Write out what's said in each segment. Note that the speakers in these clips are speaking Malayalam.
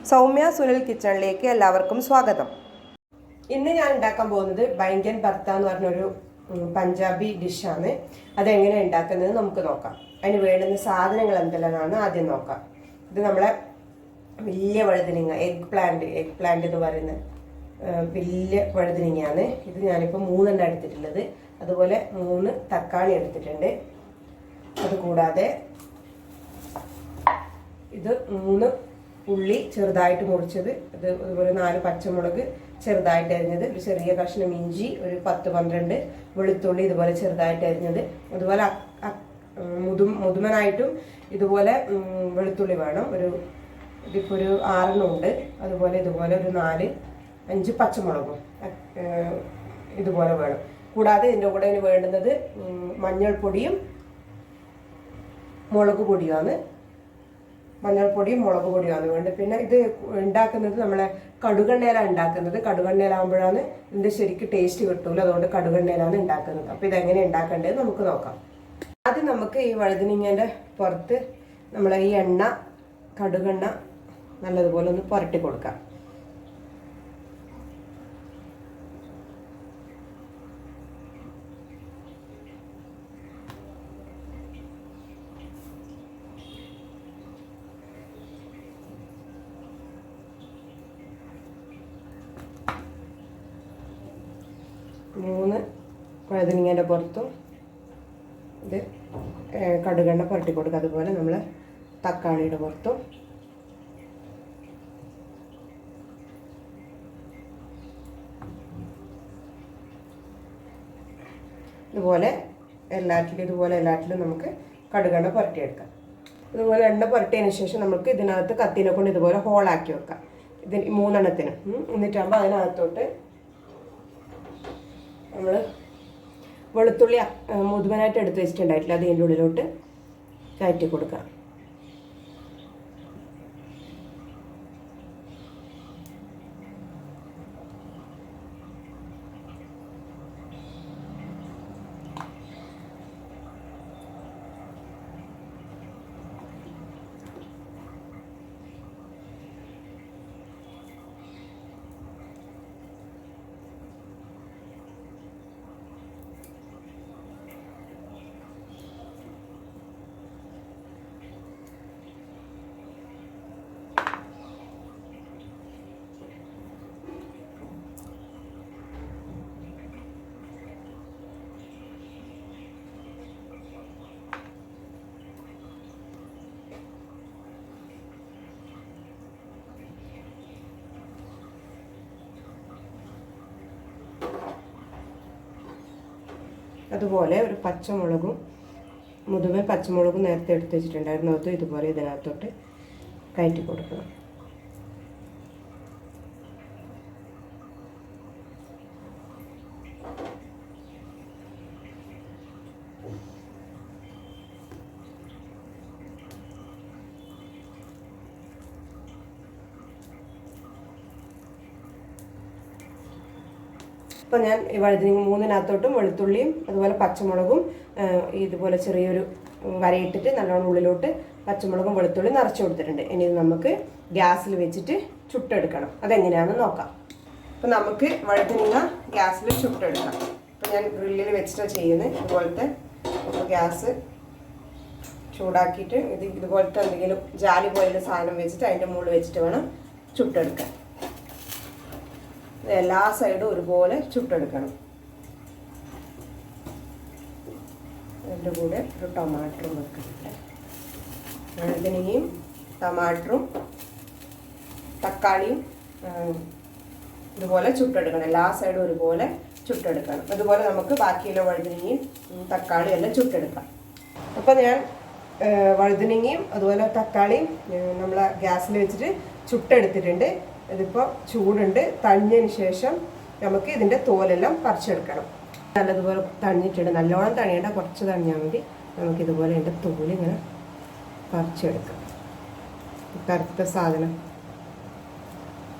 സൗമ്യ സുനിൽ കിച്ചണിലേക്ക് എല്ലാവർക്കും സ്വാഗതം. ഇന്ന് ഞാൻ ഉണ്ടാക്കാൻ പോകുന്നത് ബൈങ്കൻ ഭർത്ത എന്ന് പറഞ്ഞൊരു പഞ്ചാബി ഡിഷാണ്. അതെങ്ങനെ ഉണ്ടാക്കുന്നത് നമുക്ക് നോക്കാം. അതിന് വേണ്ടുന്ന സാധനങ്ങൾ എന്തെല്ലാമാണ് ആദ്യം നോക്കാം. ഇത് നമ്മളെ വലിയ വഴുതനങ്ങ, എഗ് പ്ലാന്റ് എന്ന് പറയുന്ന വലിയ വഴുതനങ്ങയാണ്. ഇത് ഞാനിപ്പോൾ 3 എടുത്തിട്ടുള്ളത്. അതുപോലെ 3 തക്കാളി എടുത്തിട്ടുണ്ട്. അതുകൂടാതെ ഇത് 3 ഉള്ളി ചെറുതായിട്ട് മുറിച്ചത്, അതുപോലെ 4 പച്ചമുളക് ചെറുതായിട്ട് അരിഞ്ഞത്, ഒരു ചെറിയ കഷ്ണം ഇഞ്ചി, ഒരു 10-12 വെളുത്തുള്ളി ഇതുപോലെ ചെറുതായിട്ട് അരിഞ്ഞത്. അതുപോലെ മുതുമനായിട്ടും ഇതുപോലെ വെളുത്തുള്ളി വേണം. ഇതിപ്പോൾ ഒരു 6 ഉണ്ട്. അതുപോലെ ഇതുപോലെ ഒരു 4-5 പച്ചമുളകും ഇതുപോലെ വേണം. കൂടാതെ ഇതിൻ്റെ കൂടെ ഇനി വേണ്ടുന്നത് മഞ്ഞൾപ്പൊടിയും മുളക് പൊടിയാണ്. മഞ്ഞൾപ്പൊടിയും മുളക് പൊടിയാണ് വേണ്ടത്. പിന്നെ ഇത് ഉണ്ടാക്കുന്നത് നമ്മളെ കടുകെണ്ണയിലാണ് ഉണ്ടാക്കുന്നത്. കടുകെണ്ണയിലാകുമ്പോഴാണ് ഇതിൻ്റെ ശരിക്കും ടേസ്റ്റ് കിട്ടൂല. അതുകൊണ്ട് കടുകെണ്ണയിലാണ് ഉണ്ടാക്കുന്നത്. അപ്പോൾ ഇതെങ്ങനെ ഉണ്ടാക്കേണ്ടത് നമുക്ക് നോക്കാം. ആദ്യം നമുക്ക് ഈ വഴുതനങ്ങേൻ്റെ പുറത്ത് നമ്മളെ ഈ കടുകെണ്ണ നല്ലതുപോലെ ഒന്ന് പുരട്ടി കൊടുക്കാം. മൂന്ന് വഴുതനങ്ങേൻ്റെ പുറത്തും ഇത് കടുകെണ്ണ പുരട്ടി കൊടുക്കുക. അതുപോലെ നമ്മൾ തക്കാളിയുടെ പുറത്തും ഇതുപോലെ എല്ലാറ്റിലും നമുക്ക് കടുകെണ്ണ പുരട്ടിയെടുക്കാം. ഇതുപോലെ എണ്ണ പുരട്ടിയതിന് ശേഷം നമുക്ക് ഇതിനകത്ത് കത്തിനെ കൊണ്ട് ഇതുപോലെ ഹോളാക്കി വെക്കാം. ഇതിന് 3 എണ്ണത്തിന്. എന്നിട്ടാകുമ്പോൾ അതിനകത്തോട്ട് നമ്മൾ വെളുത്തുള്ളി മുതുവനായിട്ട് എടുത്ത് വെച്ചിട്ടുണ്ടായിട്ടില്ല, അത് ഇതിൻ്റെ ഉള്ളിലോട്ട് കയറ്റി കൊടുക്കാം. അതുപോലെ ഒരു മുഴുവൻ പച്ചമുളകും നേരത്തെ എടുത്ത് വെച്ചിട്ടുണ്ടായിരുന്നു. അതും ഇതുപോലെ ഇതിനകത്തോട്ട് കയറ്റി കൊടുക്കണം. ഇപ്പോൾ ഞാൻ വഴുതനങ്ങ 3-ത്തോട്ടും വെളുത്തുള്ളിയും അതുപോലെ പച്ചമുളകും ഇതുപോലെ ചെറിയൊരു വരയിട്ടിട്ട് നല്ലോണം ഉള്ളിലോട്ട് പച്ചമുളകും വെളുത്തുള്ളിയും നിറച്ച് കൊടുത്തിട്ടുണ്ട്. ഇനി നമുക്ക് ഗ്യാസിൽ വെച്ചിട്ട് ചുട്ടെടുക്കണം. അതെങ്ങനെയാണെന്ന് നോക്കാം. അപ്പോൾ നമുക്ക് വഴുതനങ്ങ ഗ്യാസിൽ ചുട്ടെടുക്കാം. അപ്പോൾ ഞാൻ ഗ്രില്ലിൽ വെച്ചിട്ടാണ് ചെയ്യുന്നത്. ഇതുപോലത്തെ ഗ്യാസ് ചൂടാക്കിയിട്ട് ഇതുപോലത്തെ എന്തെങ്കിലും ജാലി പോലുള്ള സാധനം വെച്ചിട്ട് അതിൻ്റെ മുകളിൽ വെച്ചിട്ട് വേണം ചുട്ടെടുക്കാൻ. എല്ലാ സൈഡും ഒരുപോലെ ചുട്ടെടുക്കണം. അതിൻ്റെ കൂടെ ഒരു ടൊമാറ്ററും വെക്കുന്നുണ്ട്. വഴുതനങ്ങയും ടൊമാറ്ററും തക്കാളിയും ഇതുപോലെ ചുട്ടെടുക്കണം. എല്ലാ സൈഡും ഒരുപോലെ ചുട്ടെടുക്കണം. അതുപോലെ നമുക്ക് ബാക്കിയുള്ള വഴുതനങ്ങയും തക്കാളിയും എല്ലാം ചുട്ടെടുക്കാം. അപ്പോൾ ഞാൻ വഴുതനങ്ങയും അതുപോലെ തക്കാളിയും നമ്മൾ ഗ്യാസിൽ വെച്ചിട്ട് ചുട്ടെടുത്തിട്ടുണ്ട്. ഇതിപ്പോൾ ചൂടുണ്ട്. തണിഞ്ഞതിന് ശേഷം നമുക്ക് ഇതിൻ്റെ തോലെല്ലാം പറിച്ചെടുക്കണം. നല്ലതുപോലെ തണിഞ്ഞിട്ടുണ്ട്. നല്ലോണം തണിയേണ്ട, കുറച്ച് തണിഞ്ഞാൽ മതി. നമുക്കിതുപോലെ ഇതിൻ്റെ തോലിങ്ങനെ പറിച്ചെടുക്കാം. കറുത്ത സാധനം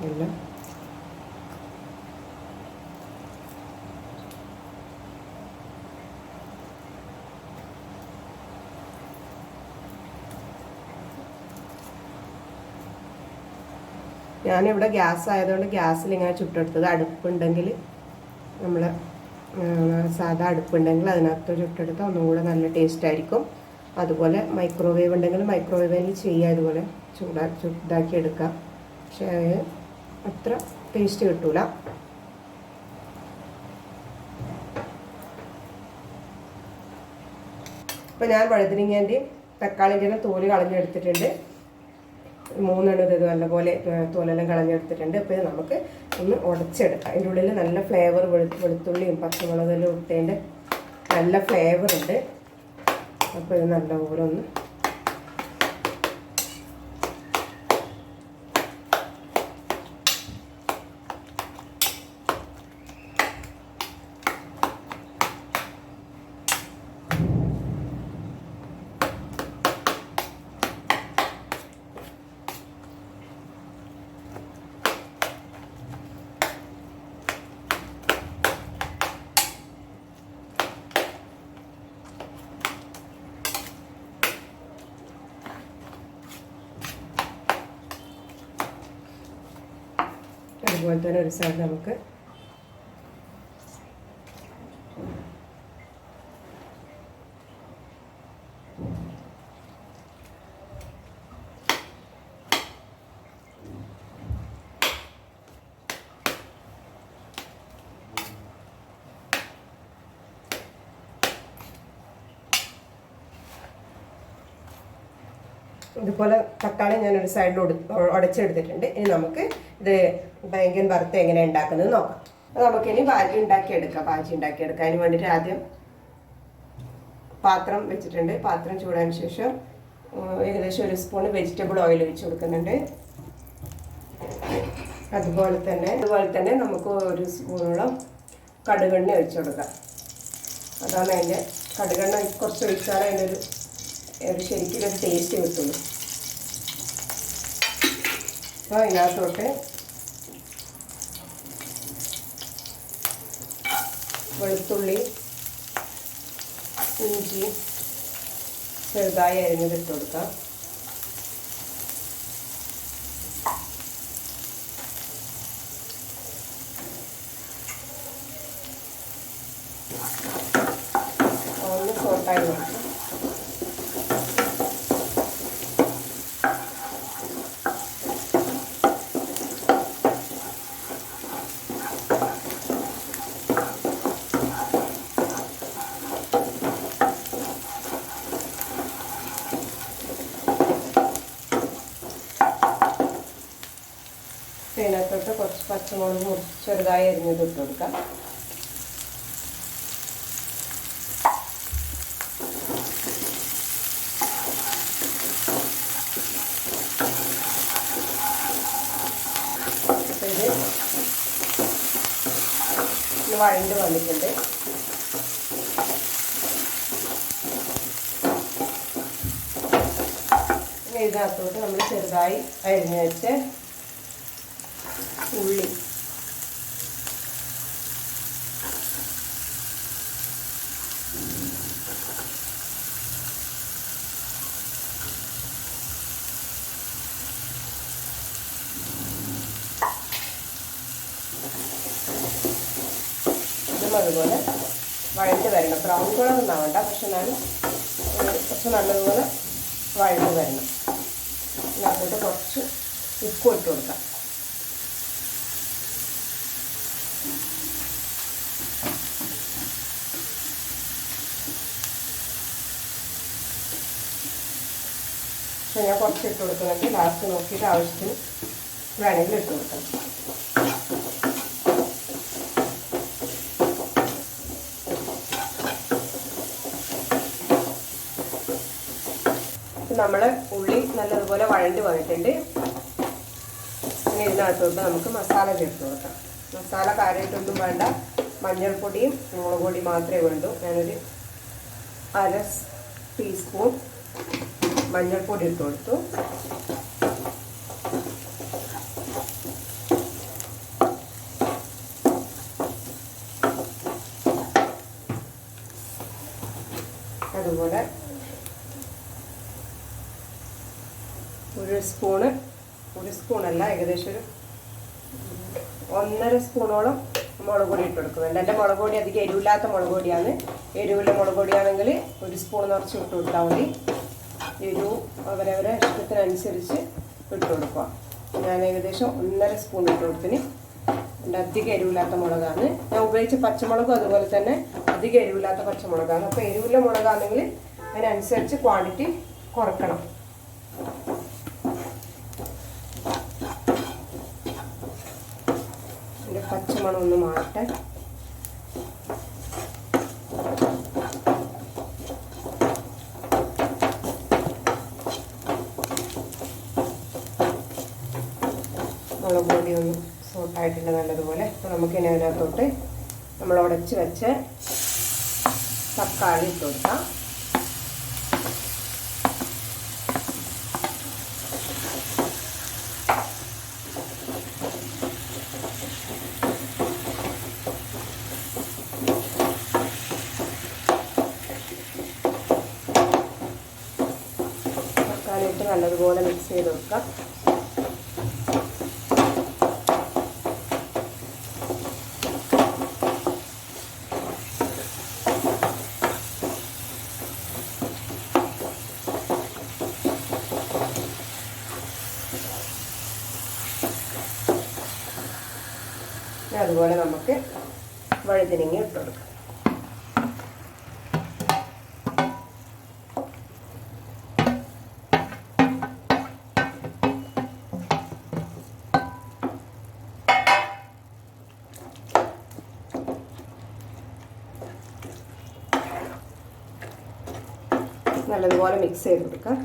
എല്ലാം ഞാനിവിടെ ഗ്യാസ് ആയതുകൊണ്ട് ഗ്യാസിൽ ഇങ്ങനെ ചുട്ടെടുത്തത്. അടുപ്പുണ്ടെങ്കിൽ നമ്മൾ സാധാ അടുപ്പുണ്ടെങ്കിൽ അതിനകത്ത് ചുട്ടെടുത്താൽ ഒന്നും കൂടെ നല്ല ടേസ്റ്റ് ആയിരിക്കും. അതുപോലെ മൈക്രോവേവ് ഉണ്ടെങ്കിൽ മൈക്രോവേവിൽ ചെയ്യുക, ഇതുപോലെ ചുടാക്കി എടുക്കാം. പക്ഷേ അത്ര ടേസ്റ്റ് കിട്ടൂല. അപ്പോൾ ഞാൻ വഴുതനങ്ങേൻ്റെയും തക്കാളിൻ്റെയും തോല് കളഞ്ഞെടുത്തിട്ടുണ്ട്. 3 എണ്ണം ഇത് നല്ലപോലെ തോലെല്ലാം കളഞ്ഞെടുത്തിട്ടുണ്ട്. അപ്പോൾ ഇത് നമുക്ക് ഒന്ന് ഉടച്ചെടുക്കാം. അതിൻ്റെ ഉള്ളിൽ നല്ല ഫ്ലേവർ, വെളുത്തുള്ളിയും പച്ചമുളകെല്ലാം ഇട്ടതിൻ്റെ നല്ല ഫ്ലേവർ ഉണ്ട്. അപ്പോൾ ഇത് നല്ലപോലെ ഒന്ന് അതുപോലെ തന്നെ ഒരു സൈഡ് നമുക്ക് ഇതുപോലെ തക്കാളി ഞാനൊരു സൈഡിൽ ഉടച്ചെടുത്തിട്ടുണ്ട്. ഇനി നമുക്ക് ഇത് ബൈങ്കൻ വറുത്ത എങ്ങനെ ഉണ്ടാക്കുന്നത് നോക്കാം. നമുക്കിനി ഭാജി ഉണ്ടാക്കിയെടുക്കാം. അതിന് വേണ്ടിയിട്ട് ആദ്യം പാത്രം വെച്ചിട്ടുണ്ട്. പാത്രം ചൂടാൻ ശേഷം ഏകദേശം 1 സ്പൂൺ വെജിറ്റബിൾ ഓയിൽ ഒഴിച്ച് കൊടുക്കുന്നുണ്ട്. അതുപോലെ തന്നെ നമുക്ക് 1 സ്പൂണോളം കടുകെണ്ണ ഒഴിച്ച് കൊടുക്കാം. അതാണ് അതിൻ്റെ കടുകെണ്ണ കുറച്ച് ഒഴിച്ചാൽ അതിനൊരു ശരിക്കും ടേസ്റ്റ് കിട്ടുള്ളൂ. അപ്പോൾ അതിനകത്തോട്ട് വെളുത്തുള്ളി, ഇഞ്ചി ചെറുതായി അരിഞ്ഞതിട്ട് കൊടുക്കാം. ഒന്ന് സോട്ടായി കൊടുക്കാം. ഇതിനകത്തോട്ട് കുറച്ച് പച്ചമുളക് ചെറുതായി അരിഞ്ഞത് ഇട്ട് കൊടുക്കാം. ഇത് വഴണ്ട് വന്നിട്ടുണ്ട്. ഇതിനകത്തോട്ട് നമ്മൾ ചെറുതായി അരിഞ്ഞ് വെച്ച് ഉള്ളി, ഇതും അതുപോലെ വഴണ്ട് വരണം. ബ്രൗൺ കളറൊന്നും ആവണ്ട, പക്ഷെ എന്നാലും കുറച്ച് നല്ലതുപോലെ വഴണ്ട് വരണം. ഇതിനകത്തോട്ട് കുറച്ച് ഉപ്പ് ഇട്ട് കൊടുക്കാം. ഞാൻ കുറച്ച് ഇട്ട് കൊടുക്കുന്നുണ്ട്. ലാസ്റ്റ് നോക്കിയിട്ട് ആവശ്യത്തിന് വേണമെങ്കിൽ ഇട്ട് കൊടുക്കണം. നമ്മൾ ഉള്ളി നല്ലതുപോലെ വഴണ്ടി വന്നിട്ടുണ്ട്. ഇനി ഇതിനകത്തോട്ട് നമുക്ക് മസാല ചേർത്ത് കൊടുക്കാം. മസാല കാര്യമായിട്ടൊന്നും വേണ്ട. മഞ്ഞൾപ്പൊടിയും മുളക് പൊടി മാത്രമേ വേണ്ടൂ. ഞാനൊരു 1/2 ടീസ്പൂൺ മഞ്ഞൾപ്പൊടി ഇട്ട് കൊടുത്തു. അതുപോലെ 1 സ്പൂണല്ല, ഏകദേശം ഒരു 1.5 സ്പൂണോളം മുളക് പൊടി ഇട്ട് കൊടുക്കുന്നുണ്ട്. എൻ്റെ മുളക് പൊടി അധികം എരിവില്ലാത്ത മുളക് പൊടിയാണ്. എരിവുള്ള മുളക് പൊടിയാണെങ്കിൽ 1 സ്പൂൺ നിറച്ച് ഇട്ട് കൊടുത്താൽ മതി. എരിവ് അവരവരെ ഇഷ്ടത്തിനനുസരിച്ച് ഇട്ട് കൊടുക്കുക. ഞാൻ ഏകദേശം 1.5 സ്പൂൺ ഇട്ട് കൊടുത്തിന്. എൻ്റെ അധികം എരിവില്ലാത്ത മുളകാണ് ഞാൻ ഉപയോഗിച്ച. പച്ചമുളകും അതുപോലെ തന്നെ അധികം എരിവില്ലാത്ത പച്ചമുളകാണ്. അപ്പോൾ എരിവുള്ള മുളകാണെങ്കിൽ അതിനനുസരിച്ച് ക്വാണ്ടിറ്റി കുറക്കണം. ഇതിൻ്റെ പച്ചമണം ഒന്ന് മാറട്ടെ. മുളക് പൊടി ഒന്ന് സോട്ടായിട്ടുണ്ട് നല്ലതുപോലെ. അപ്പോൾ നമുക്കിനി അതിനകത്തോട്ട് നമ്മൾ ഉടച്ച് വെച്ച തക്കാളി ഇട്ട് കൊടുക്കാം. തക്കാളി ഇട്ട് നല്ലതുപോലെ മിക്സ് ചെയ്ത് കൊടുക്കാം. അതുപോലെ നമുക്ക് വഴുതനങ്ങ ഇട്ട് കൊടുക്കാം. നല്ലതുപോലെ മിക്സ് ചെയ്ത് കൊടുക്കാം.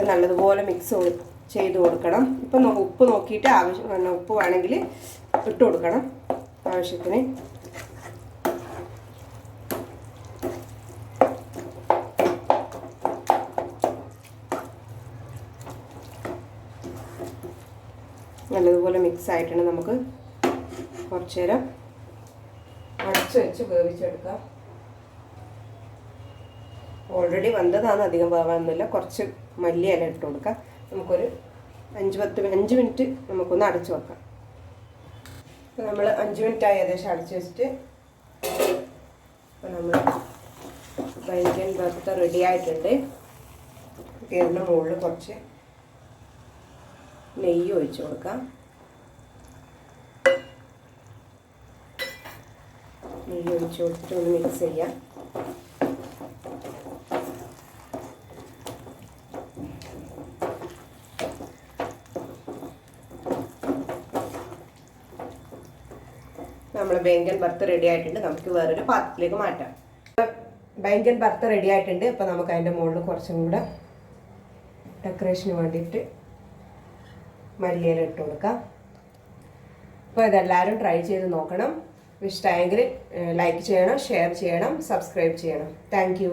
നല്ലതുപോലെ മിക്സ് ചെയ്ത് കൊടുക്കണം. ഇപ്പം ഉപ്പ് നോക്കിയിട്ട് ഉപ്പ് വേണമെങ്കിൽ ഇട്ട് കൊടുക്കണം ആവശ്യത്തിന്. നല്ലതുപോലെ മിക്സ് ആയിട്ടുണ്ട്. നമുക്ക് കുറച്ച് നേരം അടച്ച് വെച്ച് വേവിച്ചെടുക്കാം. ഓൾറെഡി വന്നതാണ്, അധികം വേവാനൊന്നുമില്ല. കുറച്ച് മല്ലിയില ഇട്ട് കൊടുക്കാം. നമുക്കൊരു 5 മിനിറ്റ് നമുക്കൊന്ന് അടച്ചു വെക്കാം. അപ്പോൾ നമ്മൾ 5 മിനിറ്റായി ഏകദേശം അടച്ചു വെച്ചിട്ട്. അപ്പോൾ നമ്മൾ ബൈഗൻ ഭർത്ത റെഡി ആയിട്ടുണ്ട്. ഇതിൻ്റെ മുകളിൽ കുറച്ച് നെയ്യ് ഒഴിച്ച് കൊടുക്കാം. നെയ്യ് ഒഴിച്ച് കൊടുത്തിട്ട് ഒന്ന് മിക്സ് ചെയ്യാം. നമ്മൾ ബൈഗൻ ഭർത്ത റെഡി ആയിട്ടുണ്ട്. നമുക്ക് വേറൊരു പാത്രത്തിലേക്ക് മാറ്റാം. ബൈഗൻ ഭർത്ത റെഡി ആയിട്ടുണ്ട്. അപ്പോൾ നമുക്ക് അതിൻ്റെ മുകളിൽ കുറച്ചും കൂടെ ഡെക്കറേഷന് വേണ്ടിയിട്ട് മല്ലിയില ഇട്ട് കൊടുക്കാം. അപ്പോൾ ഇതെല്ലാവരും ട്രൈ ചെയ്ത് നോക്കണം. ഇഷ്ടമായെങ്കിൽ ലൈക്ക് ചെയ്യണം, ഷെയർ ചെയ്യണം, സബ്സ്ക്രൈബ് ചെയ്യണം. Thank you.